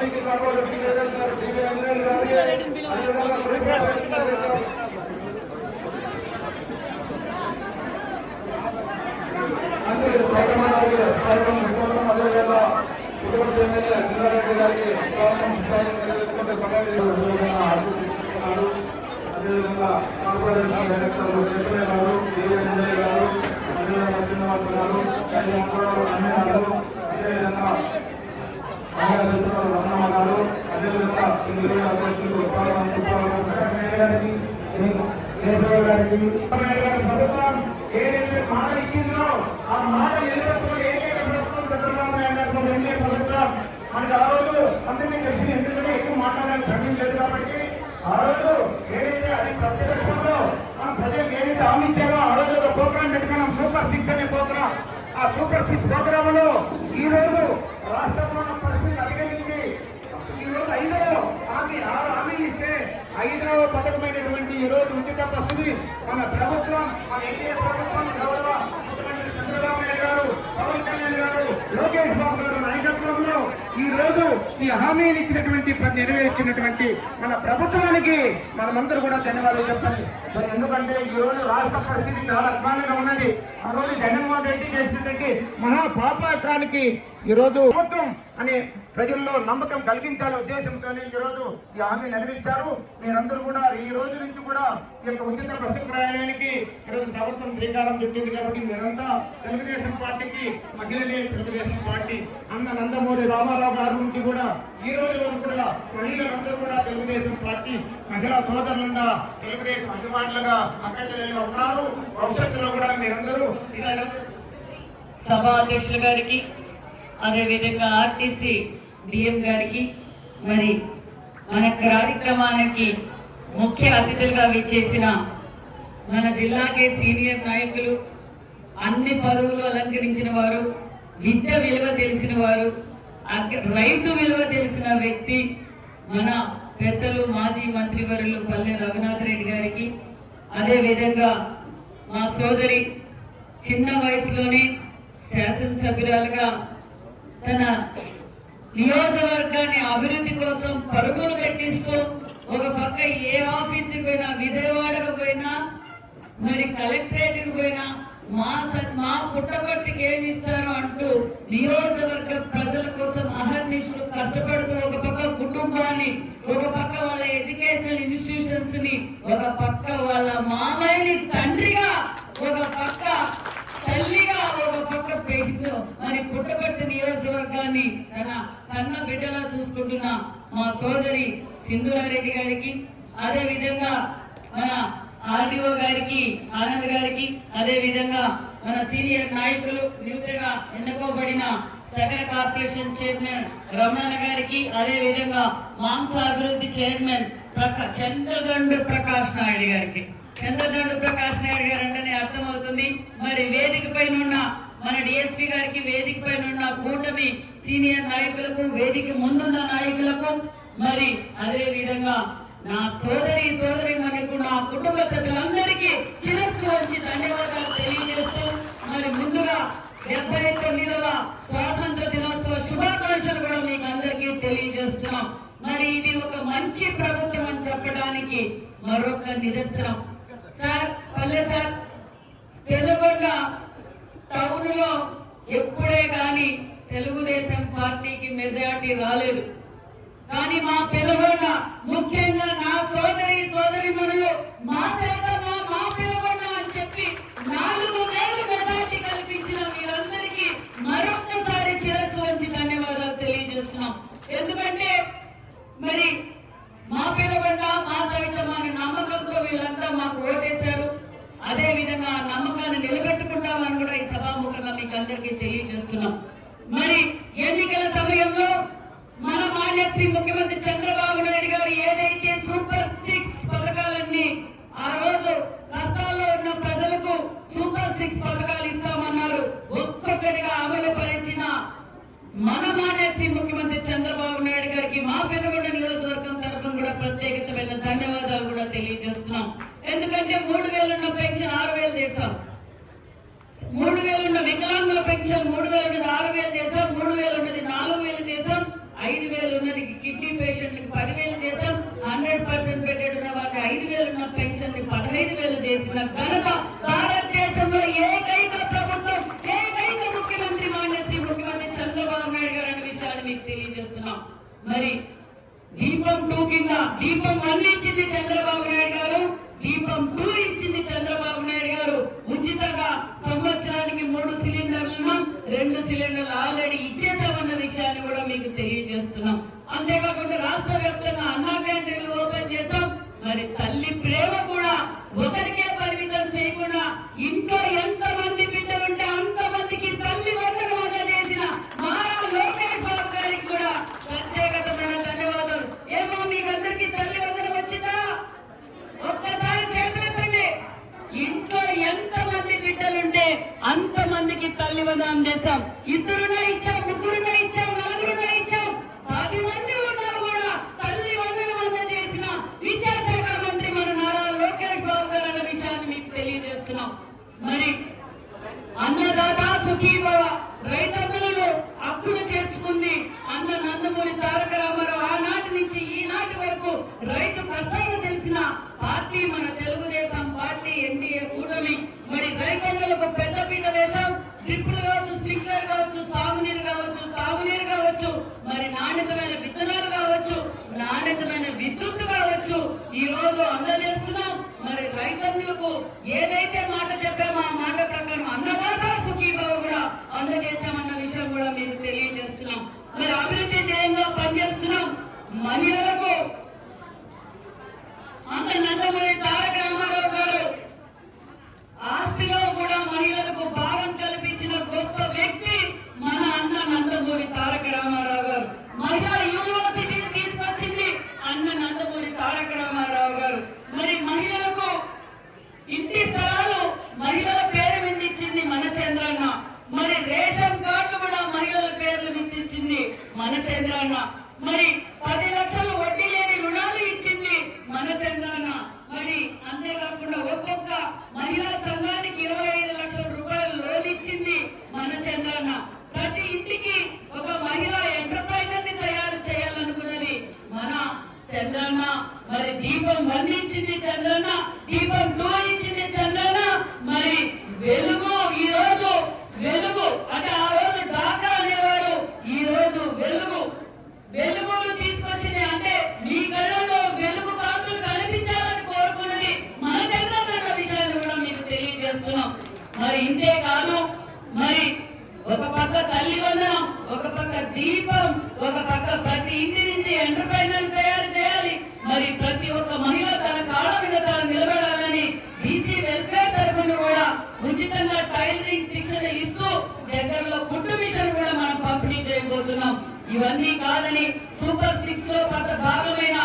హామీకి కావాల్సిన అదేవిధంగా ఎమ్మెల్యే సింగారెడ్డి గారికి అదేవిధంగా కార్పొరేషన్ డైరెక్టర్లు కృష్ణయ్య గారు, దేవేంద్రయ్య గారు, అదేవిధంగా శ్రీనివాస్ గారు, అదేవిధంగా రమణమ్మ గారు, అదేవిధంగా ప్రభుత్వం ఏదైతే మాట ఇచ్చిందో ఆ మాట నిలబెట్టుకుని ఏకైక ప్రభుత్వం చంద్రబాబు నాయుడు గారు ఎన్డీఏ ప్రభుత్వం మనకి ఆ రోజు అందరినీ తెలిసి ఎందుకంటే ఎక్కువ మాట్లాడడానికి సమయం లేదు కాబట్టి ఆ రోజు ఏదైతే అది ప్రతిపక్షంలో మన ప్రజలకు ఏదైతే హామీ ఇచ్చారో ఆ రోజు ఒక ప్రోగ్రాం పెట్టుకున్నాం, సూపర్ సిక్స్ అనే ప్రోగ్రాం. ఆ సూపర్ సిక్స్ ప్రోగ్రామ్ లో ఈ రోజు రాష్ట్రంలో ఉన్న పరిస్థితి అధిగమించి ఈ రోజు 5వ హామీ 6 హామీలు ఇస్తే 5వ పథకమైనటువంటి ఈ రోజు ఉచిత బస్సుని మన ప్రభుత్వం, మన ఎన్డీఏ ప్రభుత్వం, గౌరవ ముఖ్యమంత్రి చంద్రబాబు నాయుడు గారు, పవన్ కళ్యాణ్ గారు, లోకేష్ బాబు గారు నాయకత్వంలో ఈ రోజు ఈ హామీని ఇచ్చినటువంటి నెరవేర్చినటువంటి మన ప్రభుత్వానికి మనమందరూ కూడా ధన్యవాదాలు చెప్పాలి. మరి ఎందుకంటే ఈ రోజు రాష్ట్ర పరిస్థితి చాలా అధ్వానంగా ఉన్నది. ఆ రోజు జగన్మోహన్ రెడ్డి చేసినటువంటి మహాపాపానికి ఈ రోజు ప్రభుత్వం అనే ప్రజల్లో నమ్మకం కలిగించాలనే ఉద్దేశంతోనే ఈ రోజు ఈ హామీ నెరవేర్చారు. మీరందరూ కూడా ఈ రోజు నుంచి కూడా ఈ యొక్క ఉచిత బస్సు ప్రయాణానికి ఈరోజు ప్రభుత్వం శ్రీకారం చుట్టింది కాబట్టి మీరంతా తెలుగుదేశం పార్టీకి, మహిళలే తెలుగుదేశం పార్టీ అన్న నందమూరి రామారావు గారి నుంచి కూడా ఈ రోజు వరకు కూడా మహిళలందరూ కూడా తెలుగుదేశం పార్టీ మహిళా సోదరులుగా, తెలుగుదేశం అభిమానులుగా, అక్కచెల్లెలుగా ఉన్నారు. భవిష్యత్తులో కూడా మీరందరూ సభా అధ్యక్షుల గారికి, అదేవిధంగా ఆర్టీసీ డిఎం గారికి, మరి మన కార్యక్రమానికి ముఖ్య అతిథులుగా విచ్చేసిన మన జిల్లాకే సీనియర్ నాయకులు, అన్ని పదవులు అలంకరించిన వారు, విద్య విలువ తెలిసిన వారు, రైతు విలువ తెలిసిన వ్యక్తి మన పెద్దలు మాజీ మంత్రివర్యులు పల్లె రఘునాథ్ రెడ్డి గారికి, అదేవిధంగా మా సోదరి చిన్న వయసులోనే శాసనసభ్యురాలుగా తన నియోజకవర్గాన్ని అభివృద్ధి కోసం పరుగులు పెట్టిస్తూ ఒక పక్క ఏ ఆఫీస్కి పోయినా, విజయవాడకు పోయినా, మరి కలెక్టరేట్కి పోయినా మా పుట్టబట్టికి ఏమి ఇస్తారు అంటూ నియోజకవర్గ ప్రజల కోసం అహర్నిశలు కష్టపడుతూ ఒక పక్క కుటుంబాన్ని, ఒక పక్క వాళ్ళ ఎడ్యుకేషనల్ ఇన్స్టిట్యూషన్స్ ని, ఒక పక్క వాళ్ళ మామయ్యని తండ్రిగా, ఒక పక్క తల్లిగా, ఒక పక్క పెడుతూ మరి పుట్టపర్తి నియోజకవర్గాన్ని తన కన్న బిడ్డలా చూసుకుంటున్న మా సోదరి సింధూరారెడ్డి గారికి, అదే విధంగా మన ఆర్డీఓ గారికి, ఆనంద్ గారికి, అదే విధంగా మన సీనియర్ నాయకులు, నూతనంగా ఎన్నుకోబడిన సగర కార్పొరేషన్ చైర్మన్ రమణ గారికి, అదే విధంగా మాంస అభివృద్ధి చైర్మన్ చంద్రదండు ప్రకాష్ నాయుడు గారికి. చంద్రదండు ప్రకాష్ నాయుడు గారు అంటేనే అర్థమవుతుంది. మరి వేదిక పైన ఉన్న మన డిఎస్పీ గారికి, వేదిక పైన ఉన్న కూటమి సీనియర్ నాయకులకు, వేదిక ముందున్న నాయకులకు, మరి అదే విధంగా నా సోదరి మనకు, నా కుటుంబ సభ్యులందరికీ శిరస్సు వచ్చి ధన్యవాదాలు తెలియజేస్తూ, మరి ముందుగా 79వ స్వాతంత్ర దినోత్సవ శుభాకాంక్షలు కూడా మీకు అందరికీ తెలియజేస్తున్నాం. మరి ఇది ఒక మంచి ప్రభుత్వం అని చెప్పడానికి మరొక నిదర్శనం. సార్ పల్లె సార్, పెనుగొండ టౌన్ లో ఎప్పుడే కానీ తెలుగుదేశం పార్టీకి మెజారిటీ రాలేదు. కానీ మా పెనుగొండ, ముఖ్యంగా నా సోదరి మనులు మా సేవమ్మ, మా పెనుగొండ అని చెప్పి 4,000 మెజారిటీ కల్పించిన మీరందరికీ మరొక్కసారి శిరస్సు వంచి ధన్యవాదాలు తెలియజేస్తున్నాం. ఎందుకంటే మరి మా పెనుగొండ, మా సవితమ్మ అనే నమ్మకంతో వీళ్ళంతా మాకు ఓటేశారు. అదే విధంగా ఆ నమ్మకాన్ని నిలబెట్టుకుంటామని కూడా ఈ సభాముఖంగా మీకు అందరికీ తెలియజేస్తున్నాం. మరి ఎన్నికల సమయంలో మన మాన్యశ్రీ ముఖ్యమంత్రి చంద్రబాబు నాయుడు గారు ఏదైతే సూపర్ 6 పథకాలన్నీ ఆ రోజు కష్టాల్లో ఉన్న ప్రజలకు సూపర్ 6 పథకాలు ఇస్తామన్నారు, ఒక్కొక్కటిగా అమలు పరిచిన మన మాన్యశ్రీ ముఖ్యమంత్రి చంద్రబాబు నాయుడు గారికి మా పెనుగొండ నియోజకవర్గం తరఫున కూడా ప్రత్యేకమైన ధన్యవాదాలు కూడా తెలియజేస్తున్నాం. ఎందుకంటే 3,000 ఉన్న పెన్షన్ 6,000 చేశాం, 3,000 ఉన్న వికలాంగుల పెన్షన్ 3,000 ఉన్నది 6,000 చేశాం, 3,000 ఉన్నది 4,000 చేశాం, 5,000 ఉన్నది కిడ్నీ పేషెంట్లకు 10,000 చేశాం. 100% బెడెడ్ ఉన్న వారికి 5,000 ఉన్న పెన్షన్ ని 15,000 చేసిన ఘనత భారతదేశంలో ఏకైక ప్రభుత్వం, ఏకైక ముఖ్యమంత్రి మాన్యశ్రీ ముఖ్యమంత్రి చంద్రబాబు నాయుడు గారు అనే విషయాన్ని మీకు తెలియజేస్తున్నాం. మరి దీపం 2 కింద దీపం 1 ఇచ్చింది చంద్రబాబు నాయుడు గారు, దీపం 2 ఇచ్చింది చంద్రబాబు నాయుడు గారు. ఉచితంగా సంవత్సరానికి 3 సిలిండర్లను 2 సిలిండర్లు ఆల్రెడీ ఇచ్చేసామన్న విషయాన్ని కూడా మీకు తెలియజేస్తున్నాం. అంతేకాకుండా రాష్ట్ర వ్యాప్తంగా అన్నా క్యాంటీన్లు ఓపెన్ చేశాం. మరి తల్లి ప్రేమ కూడా ఒకరికే పరిమితం చేయకుండా ఇంట్లో ఎంత మంది బిడ్డలుంటే అంతమందికి తల్లి వందనం అందజేసిన మారా లోకేష్ బాబు గారికి కూడా ప్రత్యేకమైన ధన్యవాదాలు. ఏమో మీకందరికీ తల్లి వందనం వచ్చిందా? ఒక్కసారి చేతులెత్తండి. ఇంట్లో ఎంత మంది బిడ్డలుంటే అంత మందికి తల్లి వందనం చేశాం. 2 ఇచ్చాం, 3 ఇచ్చాం, 4 ఇచ్చాం. 10 మంది ఉన్నా కూడా తల్లి వందనం అందజేసిన విద్యాశాఖ మంత్రి మన నారా లోకేష్ బాబు గారు అన్న విషయాన్ని మీకు తెలియజేస్తున్నాం. మరి అన్నదాత సుఖీభవ రైతన్నలను హక్కును చేర్చుకుంది అన్న నందమూరి తారక రామారావు. ఆనాటి నుంచి ఈనాటి వరకు రైతు కష్టాలు తెలిసిన పార్టీ మన తెలుగుదేశం పార్టీ, ఎన్డీఏ కూటమి. మరి రైతన్నలకు పెద్ద పీట వేశాం. డ్రిప్పులు కావచ్చు, స్ప్రింక్లర్ కావచ్చు, సాగునీరు కావచ్చు, మరి నాణ్యతమైన విత్తనాలు కావచ్చు, నాణ్యతమైన విద్యుత్ కావచ్చు, ఈ రోజు అందజేస్తున్నాం. మరి రైతన్నులకు ఏదైతే మాట చెప్పామో ఆ మాట ప్రకారం అన్నదాత సుఖీభావ కూడా అందజేస్తామన్న విషయం కూడా మీకు తెలియజేస్తున్నాం. మరి అభివృద్ధి ధ్యేయంగా పనిచేస్తున్నాం. మహిళలకు అన్న నందమూరి తారక రామారావు గారు ఆస్తిలో కూడా మహిళలకు భాగం కల్పించిన గొప్ప వ్యక్తి మన అన్న నందమూరి తారక రామారావు గారు. మహిళా యూనివర్సిటీ తీసుకొచ్చింది అన్న నందమూరి తారక రామారావు గారు. మరి మహిళలకు ఇంటి స్థలాలు మహిళల పేరు విధించింది మన చంద్రన్న. మరి రేషన్ కార్డు కూడా మహిళల పేర్లు విధించింది మన చంద్రన్న. మరి 10 లక్షలు వడ్డీ లేని రుణాలు ఇచ్చింది మన చంద్రన్న. మరి అంతేకాకుండా ఒక్కొక్క మహిళా సంఘానికి 25 లక్షల రూపాయలు లోన్ ఇచ్చింది మన చంద్రన్న. ప్రతి ఇంటికి ఒక మహిళా ఎంటర్ప్రైజర్ ని తయారు చేయాలనుకున్నది మన చంద్రన్న. మరి దీపం 1 ఇచ్చింది చంద్రన్న, దీపం 2 ఇచ్చింది చంద్రన్న. మరి వెలుగు, ఈ రోజు వెలుగు అంటే ఆ రోజు డాకా అనేవాడు, ఈ రోజు వెలుగును తీసుకొచ్చింది. అంటే మీ కళ్ళలో వెలుగు కాంతులు కనిపించాలని కోరుకున్నది మన చంద్రన్న విషయాన్ని కూడా మీకు తెలియజేస్తున్నాం. మరి ఇంతే కాదు, మరి ఒక పక్క తల్లి వందనం, ఒక పక్క దీపం, ఒక పక్క ప్రతి ఇంటి నుంచి ఎంటర్ప్రైజర్ తయారు చేయాలి. మరి ప్రతి ఒక్క మహిళ తన కాళ్ళ మీద తాను నిలబడాలని బీసీ వెల్ఫేర్ తరఫున కూడా ఉచితంగా టైలరింగ్ శిక్షణ ఇస్తూ దగ్గరలో కుట్టు మిషన్ కూడా మనం పంపిణీ చేయబోతున్నాం. ఇవన్నీ కాదని సూపర్ 6 లో పట్ల భాగమైన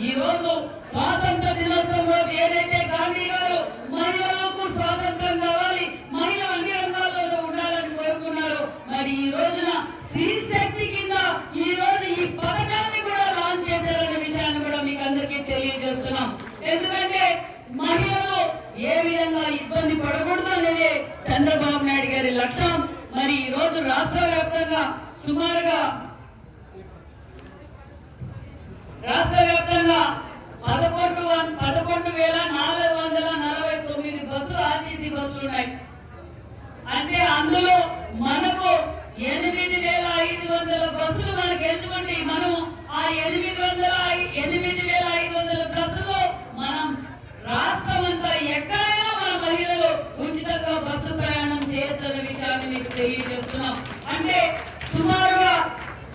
ఈ రోజు స్వాతంత్ర దినోత్సవం రోజు ఏదైతే గాంధీ గారు మహిళలకు స్వాతంత్రం కావాలి, మహిళ అన్ని రంగాల్లో ఉండాలని కోరుకున్నారు. మరి ఈ రోజున స్త్రీ శక్తి కింద ఈ రోజు ఈ పథకాన్ని కూడా లాంచ్ చేశారనే విషయాన్ని కూడా మీకు అందరికీ తెలియజేస్తున్నాం. ఎందుకంటే మహిళలు ఏ విధంగా ఇబ్బంది పడకూడదు అనేది చంద్రబాబు నాయుడు గారి లక్ష్యం. మరి ఈ రోజు రాష్ట్ర వ్యాప్తంగా సుమారుగా 11,449 బస్సులు ఆర్టీసీ బస్సులు ఉన్నాయి. అంటే అందులో మనకు 8,500 బస్సులు మనకు ఎందుకంటే మనం ఆ 8,500 బస్సులు మనం రాష్ట్రం అంతా ఎక్కడైనా మన మహిళలు ఉచితంగా బస్సు ప్రయాణం చేస్తున్న విషయాన్ని మీకు తెలియజేస్తున్నాం. అంటే సుమారుగా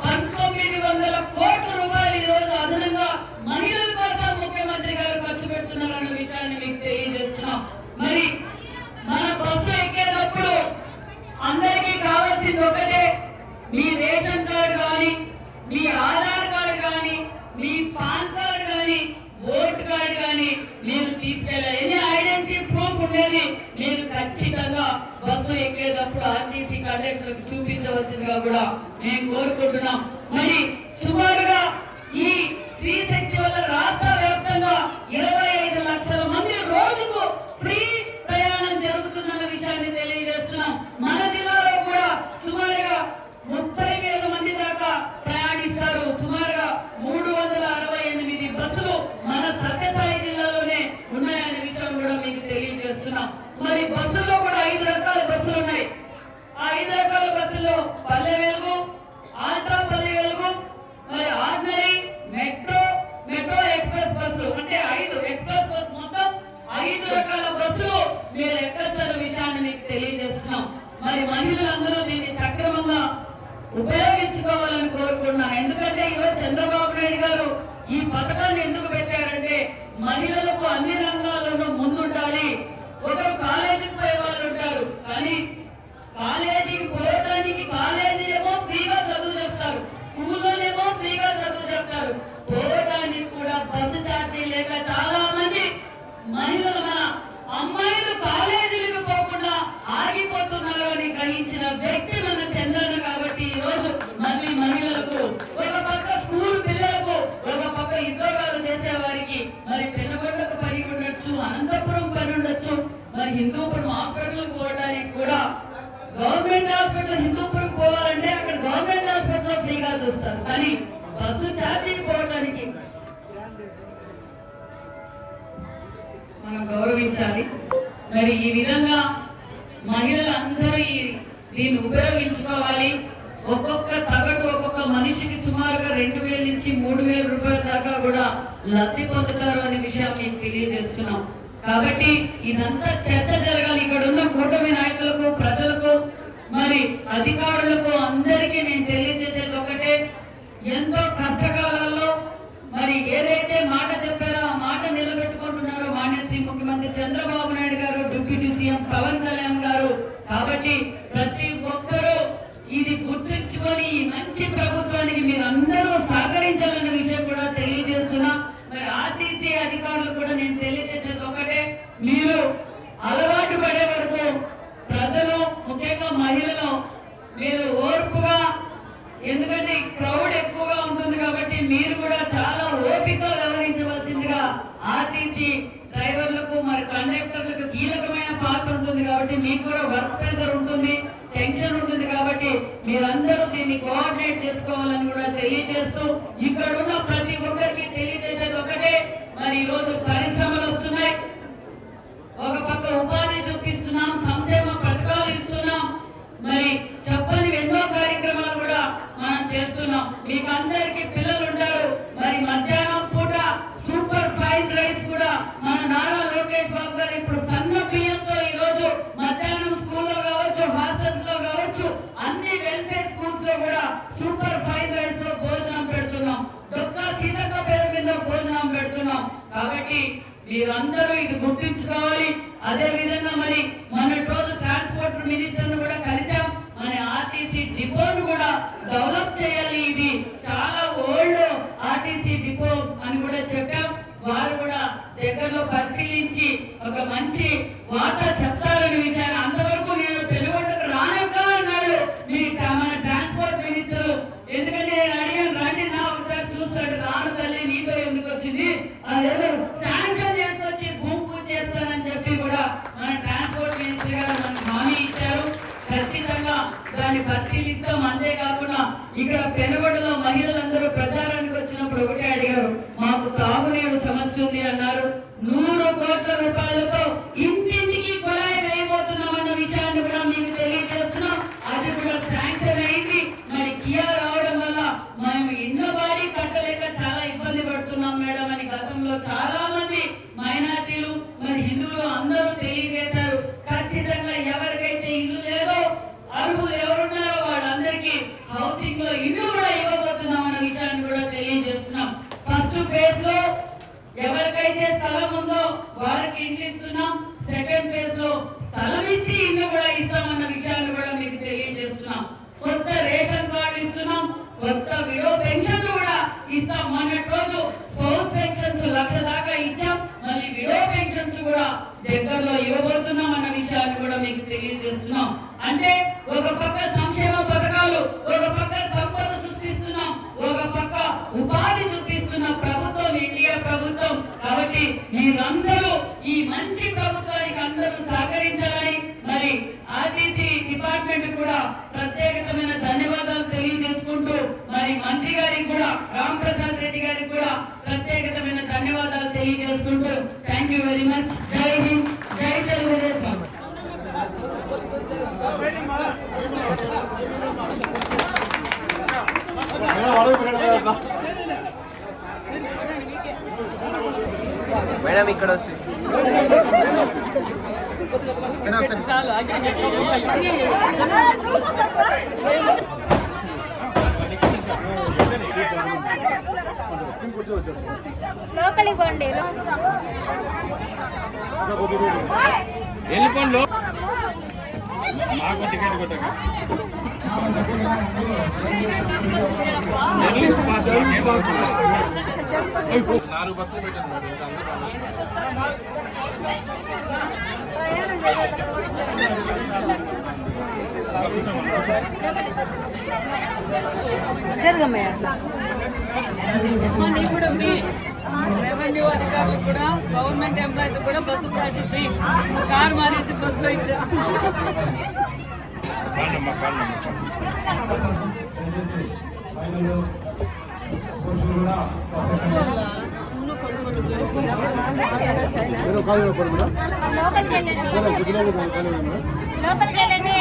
1,900 కోట్ల రూపాయలు ఈ రోజు అదనంగా మహిళల కోసం ముఖ్యమంత్రి గారు ఖర్చు పెడుతున్నారన్న విషయాన్ని మీకు తెలియజేస్తున్నాం. మరి మన బస్సు ఎక్కేటప్పుడు అందరికీ కావాల్సింది ఒకటే, మీ రేషన్ కార్డు కానీ, మీ ఆధార్ కార్డు కానీ, మీ పాన్ కార్డు కానీ, ఓటు కార్డు కానీ మీరు తీసుకెళ్ళాలి. ఎన్ని ఐడెంటిటీ ప్రూఫ్ ఉండేది మీరు ఖచ్చితంగా బస్సు ఎక్కేటప్పుడు ఆర్టీసీ కండక్టర్ చూపించవలసిందిగా కూడా మేము కోరుకుంటున్నాం. మరి సుమారుగా ఈ స్త్రీ శక్తి వల్ల రాష్ట్ర వ్యాప్తంగా 25 లక్షల మంది రోజుకు ఫ్రీ ప్రయాణం జరుగుతుందన్న విషయాన్ని తెలియజేస్తున్నాం. మన జిల్లాలో కూడా సుమారుగా 30,000 మంది దాకా ప్రయాణిస్తారు. మహిళలకు అన్ని రంగాల్లోనూ ముందుండాలి. ఒకరు కాలేజీకి పోయే వాళ్ళు ఉంటారు, కానీ కాలేజీకి పోవడానికి కాలేజీలేమో ఫ్రీగా చదువు చెప్తారు, స్కూల్లోనేమో ఫ్రీగా చదువు చెప్తారు. పోవడానికి కూడా బస్సు ఛార్జీ లేక చాలా మంది మహిళలు, మన అమ్మాయిలు కాలేజీలకు పోకుండా ఆగిపోతున్నారు అని గ్రహించిన వ్యక్తి మన చంద్రన్న. కాబట్టి ఈ రోజు మళ్ళీ మహిళలకు ఒక పక్క స్కూల్ పిల్లలకు, ఒక పక్క ఉద్యోగాలు చేసే వారికి మరి పెనుగొండకు పని ఉండొచ్చు, అనంతపురం పని ఉండొచ్చు, మరి హిందూపురం హాస్పిటల్ పోవడానికి కూడా గవర్నమెంట్ హాస్పిటల్ హిందూపురం పోవాలంటే అక్కడ గవర్నమెంట్ హాస్పిటల్ ఫ్రీగా చూస్తారు, కానీ బస్సు ఛార్జీ పోవడానికి మనం గౌరవించాలి. మరి ఈ విధంగా మహిళలందరూ దీన్ని ఉపయోగించుకోవాలి. ఒక్కొక్క సగటు ఒక్కొక్క మనిషికి సుమారుగా 2000 నుంచి 3000 రూపాయల దాకా కూడా లబ్ధి పొందుతారు అనే విషయం మీకు తెలియజేస్తున్నాం. కాబట్టి ఇదంతా చర్చ జరగాలి. ఇక్కడ ఉన్న కూటమి నాయకులకు, ప్రజలకు, మరి అధికారులకు అందరికీ నేను తెలియజేసేది ఒకటే, ఎంతో కష్టకాలాల్లో మరి ఏదైతే మాట చెప్పారో ఆ మాట నిలబెట్టుకుంటున్నారో మాన్యశ్రీ ముఖ్యమంత్రి చంద్రబాబు నాయుడు గారు, డిప్యూటీ సీఎం పవన్ కళ్యాణ్ గారు. కాబట్టి ప్రతి ఒక్కరూ ఇది గుర్తుంచుకొని ఈ మంచి ప్రభుత్వానికి మీరు అందరూ సహకరించాలన్న విషయం కూడా తెలియజేస్తున్నా. మరి ఆర్టీసీ అధికారులు కూడా నేను తెలియజేసేది ఒకటే, మీరు అలవాటు పడే వరకు ప్రజలు, ముఖ్యంగా మహిళలు మీరు ఓర్పుగా, ఎందుకంటే క్రౌడ్ ఎక్కువగా ఉంటుంది కాబట్టి మీరు కూడా చాలా ఓపిక వ్యవహరించవలసిందిగా ఆర్టీసీ డ్రైవర్లకు, మరి కండక్టర్లకు కీలకమైన పాత్ర ఉంటుంది. కాబట్టి మీకు కూడా వర్క్ ప్రెషర్ ఉంటుంది, టెన్షన్ ఉంటుంది. కాబట్టి మీరందరూ దీన్ని కోఆర్డినేట్ చేసుకోవాలని కూడా తెలియజేస్తూ, ఇక్కడ ఉన్న ప్రతి ఒక్కరికి తెలియజేసేది ఒకటే, మరి ఈ రోజు పరిశ్రమలు వస్తున్నాయి, ఒక పక్క ఉపాధి చూపిస్తున్నాం, సంక్షేమ పథకాలు ఇస్తున్నాం, మరి చెప్పని ఎన్నో కార్యక్రమాలు కూడా మనం చేస్తున్నాం. మీకు అందరికీ పిల్లలు ఉంటారు, మరి మధ్యాహ్నం పూట సూపర్ ఫైన్ రైస్ కూడా మన నారా లోకేష్ బాబు గారు ఇప్పుడు సన్న బియ్యంతో ఈ రోజు మధ్యాహ్నం స్కూల్లో కావచ్చు, హాస్టల్స్ లో కావచ్చు, అన్ని వెల్ఫేర్ స్కూల్స్ లో కూడా సూపర్ ఫైన్ రైస్ లో భోజనం పెడుతున్నాం, డొక్కా సీతక్క పేరు మీద భోజనం పెడుతున్నాం. కాబట్టి మీరందరూ ఇది గుర్తించుకోవాలి. అదే విధంగా మరి మొన్నటి రోజు ట్రాన్స్పోర్ట్ మినిస్టర్ ను కూడా కలిసాం. మన ఆర్టీసీ డిపోను కూడా డెవలప్ చేయాలి, ఇది చాలా ఓల్డ్ ఆర్టీసీ డిపో అని కూడా చెప్పాం. వారు కూడా దగ్గరలో పరిశీలించి ఒక మంచి వార్త చెప్తారనే విషయాన్ని, అంతవరకు నేను తెలుగుకు రానక్క అన్నాడు మన ట్రాన్స్పోర్ట్ మినిస్టర్. ఎందుకంటే నేను అడిగాను, రండి నా ఒకసారి చూస్తాడు, రాను తల్లి నీతో ఎందుకు వచ్చింది, అదేదో శాంక్షన్ చేసుకొచ్చి భూమి పూజ చేస్తానని చెప్పి కూడా మన ట్రాన్స్పోర్ట్ మినిస్టర్ గారు మనకు హామీ ఇచ్చారు. ఖచ్చితంగా దాన్ని పరిశీలిస్తాం. అంతేకాకుండా ఇక్కడ పెనుగొండలో మహిళలందరూ ప్రచారానికి వచ్చినప్పుడు ఒకటే అడిగారు, మాకు తాగునీరు సమస్య ఉంది అన్నారు. 100 కోట్ల రూపాయలతో ఇంటింటికి కుళాయి వేయబోతున్నామన్న విషయాన్ని కూడా మీకు తెలియజేస్తున్నాం. అది కూడా శాంక్షన్ అయింది. మరి కియా రావడం వల్ల మేము ఇళ్ళ బాడీ కట్టలేక చాలా ఇబ్బంది పడుతున్నాం మేడం అని గతంలో చాలా మంది మైనార్టీలు, మరి హిందువులు అందరూ తెలియజేశారు. ఖచ్చితంగా ఎవరికైతే ఇల్లు లేదో, అర్హులు ఎవరున్నారో వాళ్ళందరికీ హౌసింగ్ లో ఇల్లు కూడా ఇవ్వబోతున్నాం అన్న విషయాన్ని కూడా తెలియజేస్తున్నాం. ఫస్ట్ ఫేజ్ లో ఎవరికైతే స్థలం ఉందో వారికి ఇల్లు ఇస్తున్నాం. సెకండ్ ఫేజ్ లో స్థలం ఇచ్చి ఇల్లు కూడా ఇస్తామన్న విషయాన్ని కూడా మీకు తెలియజేస్తున్నాం. కొత్త రేషన్ కార్డు ఇస్తున్నాం, కొత్త విడో పెన్షన్లు కూడా ఇస్తాం. మొన్నటి రోజు స్పౌస్ పెన్షన్స్ 1,00,000 దాకా ఇచ్చాం, మళ్ళీ విడో పెన్షన్స్ కూడా దగ్గరలో ఇవ్వబోతున్నాం అన్న విషయాన్ని కూడా మీకు తెలియజేస్తున్నాం. అంటే ఒక పక్క సంక్షేమ పథకాలు, ఒక పక్క సంపద సృష్టిస్తున్నాం, ఒక పక్క ఉపాధి చూపిస్తున్న ప్రభుత్వం ఇండియా ప్రభుత్వం. కాబట్టి మీరందరూ ఈ మంచి ప్రభుత్వానికి అందరూ సహకరించాలని, మరి ఆర్టీసీ డిపార్ట్మెంట్ కూడా ప్రత్యేకమైన ధన్యవాదాలు తెలియజేసుకుంటూ, మరి మంత్రి గారికి కూడా, రామ్ ప్రసాద్ రెడ్డి గారికి కూడా ప్రత్యేకమైన ధన్యవాదాలు తెలియజేసుకుంటూ, థ్యాంక్ యూ వెరీ మచ్. జై హింద్, జై తెలుగుదేశం. మేడం ఇక్కడ వస్తుంది లోపలికి పోండి. వెళ్ళిపోండి మాకు టికెట్ కొట్టక నాలుగు బస్సులు పెట్టారు ఇప్పుడు మీ రెవెన్యూ అధికారులకు కూడా గవర్నమెంట్ ఎంప్లాయీస్ కూడా బస్సు ఛార్జీ ఫ్రీ. కార్ మానేసి బస్సులో ఇద్దరు లోపలికి వెళ్ళండి.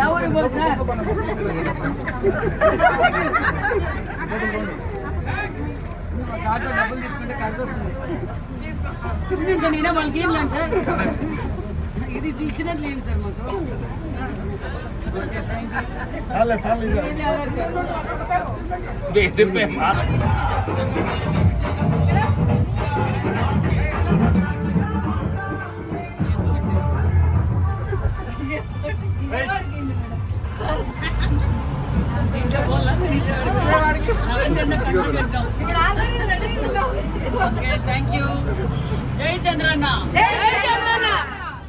ఎవరు బోల్ సార్ సార్తో డబ్బులు తీసుకుంటే ఖర్చు వస్తుంది. ఇంకా నేనే వాళ్ళకి ఏం లేదు సార్, ఇది ఇచ్చినట్లు లేదు సార్ మాకు. Okay, thank you. ఇది Aadhaar card. Okay, thank you. జై చంద్రన్న. జై చంద్రన్న.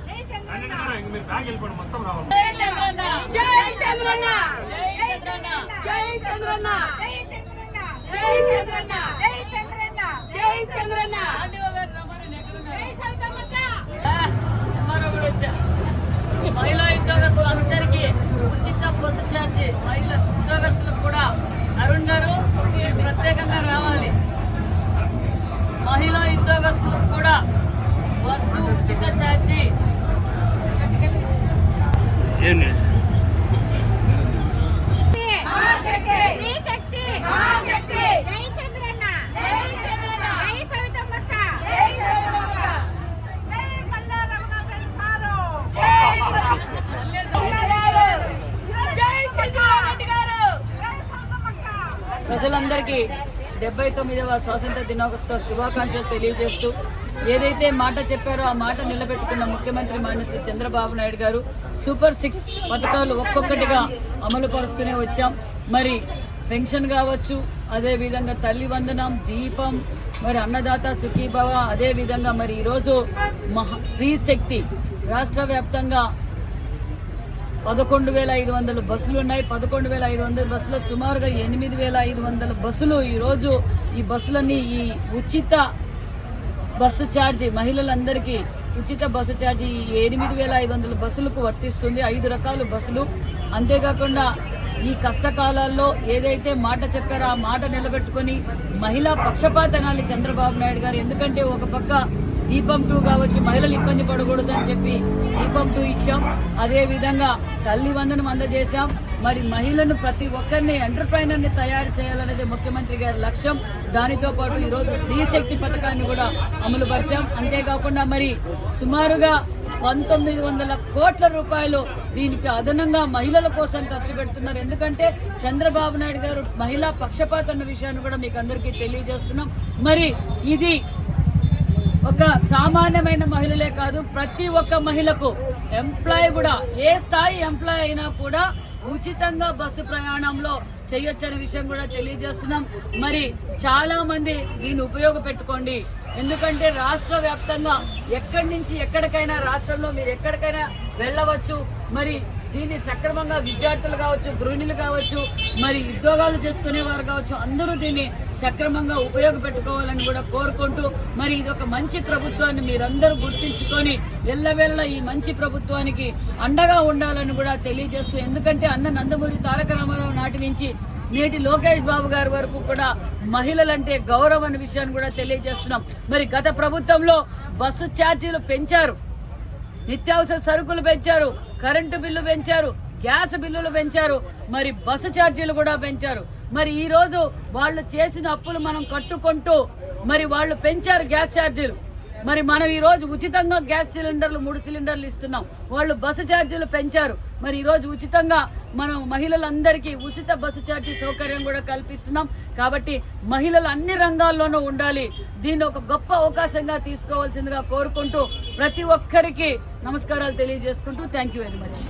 జై చంద్రన్న. జై చంద్రన్న. జై చంద్రన్న. జై చంద్రన్న. జై చంద్రన్న. జై చంద్రన్న. జై చంద్రన్న. జై చంద్రన్న. మహిళా ఉద్యోగస్తులందరికీ ఉచిత బస్సు ఛార్జీ. మహిళా ఉద్యోగస్తులకు కూడా అరుణ్ గారు ప్రత్యేకంగా రావాలి. మహిళా ఉద్యోగస్తులకు కూడా బస్సు ఉచిత ఛార్జీ. ప్రజలందరికీ 79వ స్వాతంత్ర దినోత్సవ శుభాకాంక్షలు తెలియజేస్తూ ఏదైతే మాట చెప్పారో ఆ మాట నిలబెట్టుకున్న ముఖ్యమంత్రి మాన్యశ్రీ చంద్రబాబు నాయుడు గారు సూపర్ 6 పథకాలు ఒక్కొక్కటిగా అమలు పరుస్తూనే వచ్చాం. మరి పెన్షన్ కావచ్చు, అదేవిధంగా తల్లి వందనం, దీపం, మరి అన్నదాత సుఖీభవ, అదేవిధంగా మరి ఈరోజు స్త్రీ శక్తి రాష్ట్ర వ్యాప్తంగా 11,500 బస్సులు ఉన్నాయి. 11,500 బస్సులు సుమారుగా 8,500 బస్సులు ఈరోజు ఈ బస్సులన్నీ ఈ ఉచిత బస్సు ఛార్జీ మహిళలందరికీ ఉచిత బస్సు ఛార్జీ 8,500 బస్సులకు వర్తిస్తుంది. 5 రకాల బస్సులు. అంతేకాకుండా ఈ కష్టకాలాల్లో ఏదైతే మాట చెప్పారో ఆ మాట నిలబెట్టుకొని మహిళా పక్షపాతనాలి చంద్రబాబు నాయుడు గారు. ఎందుకంటే ఒక పక్క దీపం 2 కావచ్చు, మహిళలు ఇబ్బంది పడకూడదు అని చెప్పి దీపం 2 ఇచ్చాం. అదేవిధంగా తల్లి వందనం అందజేశాం. మరి మహిళను ప్రతి ఒక్కరిని ఎంటర్ప్రైనర్ని తయారు చేయాలనేది ముఖ్యమంత్రి గారి లక్ష్యం. దానితో పాటు ఈరోజు స్త్రీశక్తి పథకాన్ని కూడా అమలు పరిచాం. అంతేకాకుండా మరి సుమారుగా 1900 కోట్ల రూపాయలు దీనికి అదనంగా మహిళల కోసం ఖర్చు పెడుతున్నారు. ఎందుకంటే చంద్రబాబు నాయుడు గారు మహిళా పక్షపాతం అన్న విషయాన్ని కూడా మీకు అందరికీ తెలియజేస్తున్నాం. మరి ఇది ఒక సామాన్యమైన మహిళలే కాదు, ప్రతి ఒక్క మహిళకు ఎంప్లాయ్ కూడా ఏ స్థాయి ఎంప్లాయ్ అయినా కూడా ఉచితంగా బస్సు ప్రయాణంలో చేయొచ్చనే విషయం కూడా తెలియజేస్తున్నాం. మరి చాలా మంది దీన్ని ఉపయోగపెట్టుకోండి. ఎందుకంటే రాష్ట్ర వ్యాప్తంగా ఎక్కడి నుంచి ఎక్కడికైనా రాష్ట్రంలో మీరు ఎక్కడికైనా వెళ్ళవచ్చు. మరి దీన్ని సక్రమంగా విద్యార్థులు కావచ్చు, గృహిణులు కావచ్చు, మరి ఉద్యోగాలు చేసుకునేవారు కావచ్చు, అందరూ దీన్ని సక్రమంగా ఉపయోగపెట్టుకోవాలని కూడా కోరుకుంటూ మరి ఇది ఒక మంచి ప్రభుత్వాన్ని మీరందరూ గుర్తించుకొని ఎల్లవేళ ఈ మంచి ప్రభుత్వానికి అండగా ఉండాలని కూడా తెలియజేస్తూ, ఎందుకంటే అన్న నందమూరి తారక రామారావు నాటి నుంచి నేటి లోకేష్ బాబు గారి వరకు కూడా మహిళలంటే గౌరవం అనే విషయాన్ని కూడా తెలియజేస్తున్నాం. మరి గత ప్రభుత్వంలో బస్సు ఛార్జీలు పెంచారు, నిత్యావసర సరుకులు పెంచారు, కరెంటు బిల్లు పెంచారు, గ్యాస్ బిల్లులు పెంచారు, మరి బస్సు ఛార్జీలు కూడా పెంచారు. మరి ఈ రోజు వాళ్ళు చేసిన అప్పులు మనం కట్టుకుంటూ మరి వాళ్ళు పెంచారు గ్యాస్ ఛార్జీలు. మరి మనం ఈ రోజు ఉచితంగా గ్యాస్ సిలిండర్లు 3 సిలిండర్లు ఇస్తున్నాం, వాళ్ళు బస్సు ఛార్జీలు పెంచారు. మరి ఈ రోజు ఉచితంగా మనం మహిళలందరికీ ఉచిత బస్సు ఛార్జీ సౌకర్యం కూడా కల్పిస్తున్నాం. కాబట్టి మహిళలు అన్ని రంగాల్లోనూ ఉండాలి. దీన్ని ఒక గొప్ప అవకాశంగా తీసుకోవాల్సిందిగా కోరుకుంటూ ప్రతి ఒక్కరికి నమస్కారాలు తెలియజేసుకుంటూ థ్యాంక్ యూ వెరీ మచ్.